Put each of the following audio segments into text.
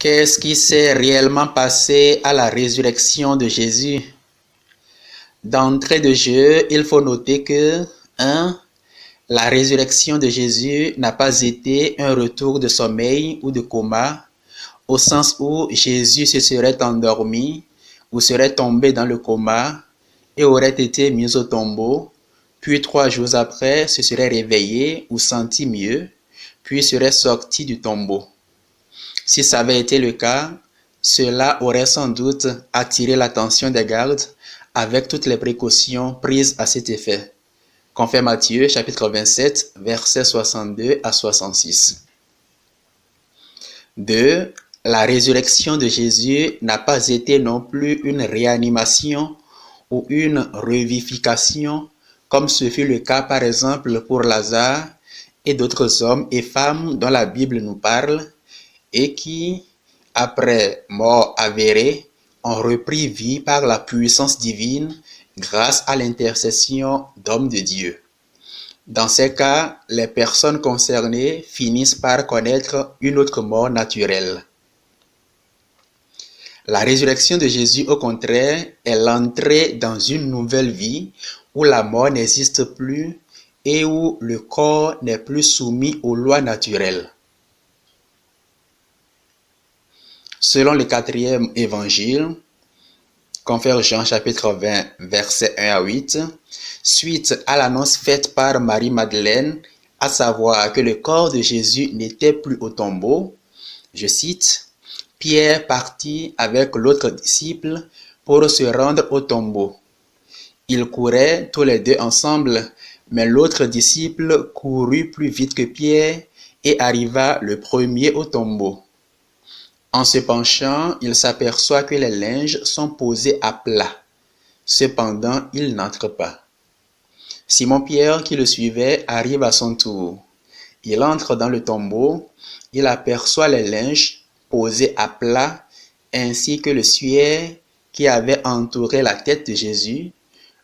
Qu'est-ce qui s'est réellement passé à la résurrection de Jésus? D'entrée de jeu, il faut noter que 1. La résurrection de Jésus n'a pas été un retour de sommeil ou de coma, au sens où Jésus se serait endormi ou serait tombé dans le coma et aurait été mis au tombeau, puis 3 jours après se serait réveillé ou senti mieux, puis serait sorti du tombeau. Si ça avait été le cas, cela aurait sans doute attiré l'attention des gardes avec toutes les précautions prises à cet effet. Confère Matthieu chapitre 27, versets 62 à 66. 2. La résurrection de Jésus n'a pas été non plus une réanimation ou une revivification, comme ce fut le cas par exemple pour Lazare et d'autres hommes et femmes dont la Bible nous parle, et qui, après mort avérée, ont repris vie par la puissance divine grâce à l'intercession d'hommes de Dieu. Dans ces cas, les personnes concernées finissent par connaître une autre mort naturelle. La résurrection de Jésus, au contraire, est l'entrée dans une nouvelle vie où la mort n'existe plus et où le corps n'est plus soumis aux lois naturelles. Selon le 4e évangile, confère Jean chapitre 20, versets 1 à 8, suite à l'annonce faite par Marie-Madeleine, à savoir que le corps de Jésus n'était plus au tombeau, je cite, « Pierre partit avec l'autre disciple pour se rendre au tombeau. Ils couraient tous les deux ensemble, mais l'autre disciple courut plus vite que Pierre et arriva le premier au tombeau. En se penchant, il s'aperçoit que les linges sont posés à plat. Cependant, il n'entre pas. Simon-Pierre, qui le suivait, arrive à son tour. Il entre dans le tombeau, il aperçoit les linges posés à plat, ainsi que le suaire qui avait entouré la tête de Jésus,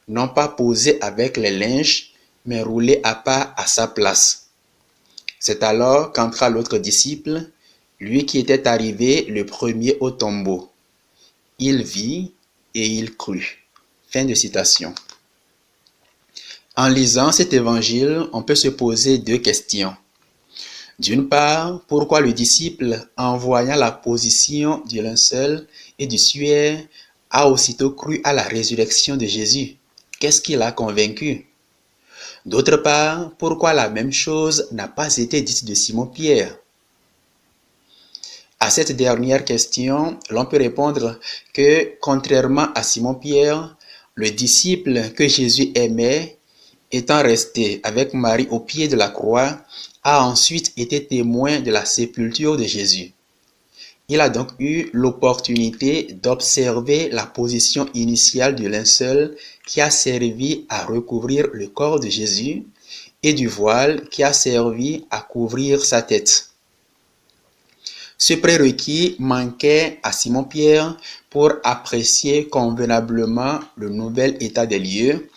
non pas posé avec les linges, mais roulé à pas à sa place. C'est alors qu'entra l'autre disciple, lui qui était arrivé le premier au tombeau. Il vit et il crut. Fin de citation. En lisant cet évangile, on peut se poser 2 questions. D'une part, pourquoi le disciple, en voyant la position du linceul et du suaire, a aussitôt cru à la résurrection de Jésus? Qu'est-ce qui l'a convaincu? D'autre part, pourquoi la même chose n'a pas été dite de Simon-Pierre? À cette dernière question, l'on peut répondre que, contrairement à Simon-Pierre, le disciple que Jésus aimait, étant resté avec Marie au pied de la croix, a ensuite été témoin de la sépulture de Jésus. Il a donc eu l'opportunité d'observer la position initiale du linceul qui a servi à recouvrir le corps de Jésus et du voile qui a servi à couvrir sa tête. Ce prérequis manquait à Simon-Pierre pour apprécier convenablement le nouvel état des lieux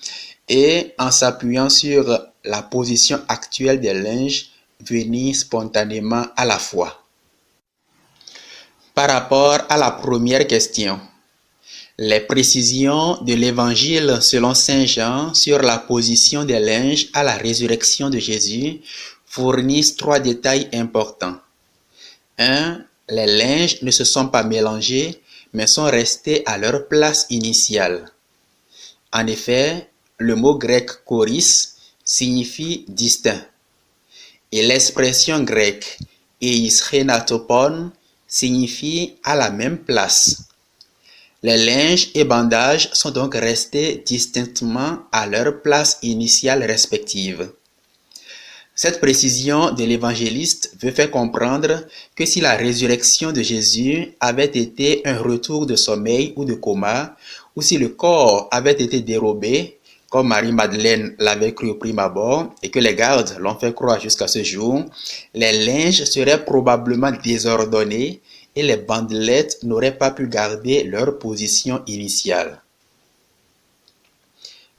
et, en s'appuyant sur la position actuelle des linges, venir spontanément à la foi. Par rapport à la première question, les précisions de l'évangile selon saint Jean sur la position des linges à la résurrection de Jésus fournissent 3 détails importants. 1. Les linges ne se sont pas mélangés, mais sont restés à leur place initiale. En effet, le mot grec choris signifie distinct. Et l'expression grecque eischenatopon signifie à la même place. Les linges et bandages sont donc restés distinctement à leur place initiale respective. Cette précision de l'évangéliste veut faire comprendre que si la résurrection de Jésus avait été un retour de sommeil ou de coma, ou si le corps avait été dérobé, comme Marie-Madeleine l'avait cru au prime abord, et que les gardes l'ont fait croire jusqu'à ce jour, les linges seraient probablement désordonnés et les bandelettes n'auraient pas pu garder leur position initiale.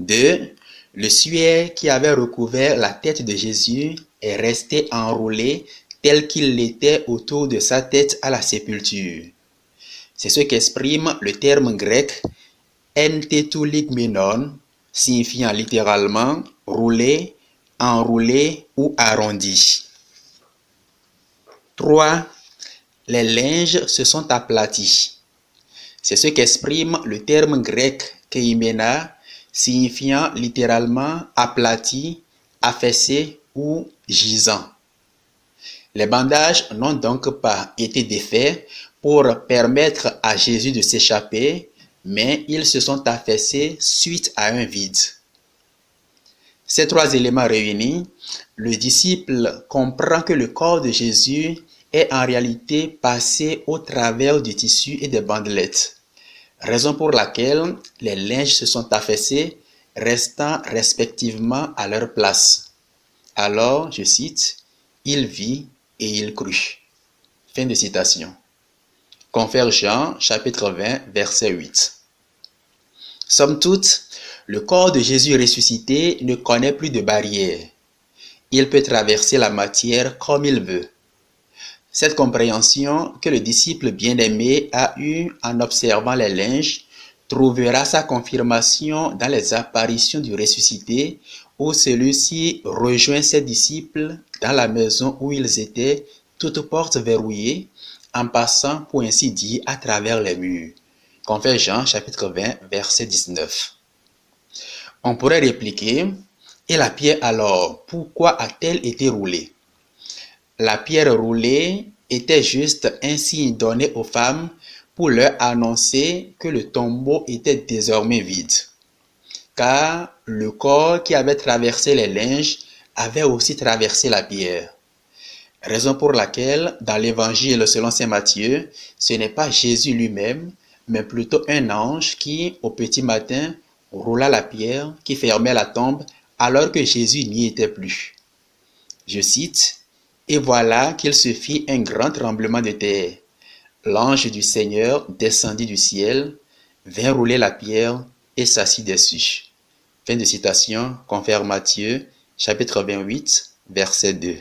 2. Le suaire qui avait recouvert la tête de Jésus est resté enroulé tel qu'il l'était autour de sa tête à la sépulture. C'est ce qu'exprime le terme grec entetouligmenon, signifiant littéralement rouler, enroulé ou arrondi. 3. Les linges se sont aplatis. C'est ce qu'exprime le terme grec keimena, signifiant littéralement aplati, affaissé ou gisant. Les bandages n'ont donc pas été défaits pour permettre à Jésus de s'échapper, mais ils se sont affaissés suite à un vide. Ces trois éléments réunis, le disciple comprend que le corps de Jésus est en réalité passé au travers du tissu et des bandelettes, raison pour laquelle les linges se sont affaissés, restant respectivement à leur place. Alors, je cite, « Il vit et il crut ». Fin de citation. Confère Jean, chapitre 20, verset 8. Somme toute, le corps de Jésus ressuscité ne connaît plus de barrières. Il peut traverser la matière comme il veut. Cette compréhension que le disciple bien-aimé a eue en observant les linges trouvera sa confirmation dans les apparitions du ressuscité où celui-ci rejoint ses disciples dans la maison où ils étaient, toutes portes verrouillées, en passant pour ainsi dire à travers les murs. Confère Jean chapitre 20 verset 19. On pourrait répliquer, et la pierre alors, pourquoi a-t-elle été roulée? La pierre roulée était juste un signe donné aux femmes pour leur annoncer que le tombeau était désormais vide. Car le corps qui avait traversé les linges avait aussi traversé la pierre. Raison pour laquelle, dans l'évangile selon saint Matthieu, ce n'est pas Jésus lui-même, mais plutôt un ange qui, au petit matin, roula la pierre qui fermait la tombe alors que Jésus n'y était plus. Je cite, « Et voilà qu'il se fit un grand tremblement de terre. L'ange du Seigneur descendit du ciel, vint rouler la pierre et s'assit dessus. » Fin de citation, confère Matthieu, chapitre 28, verset 2.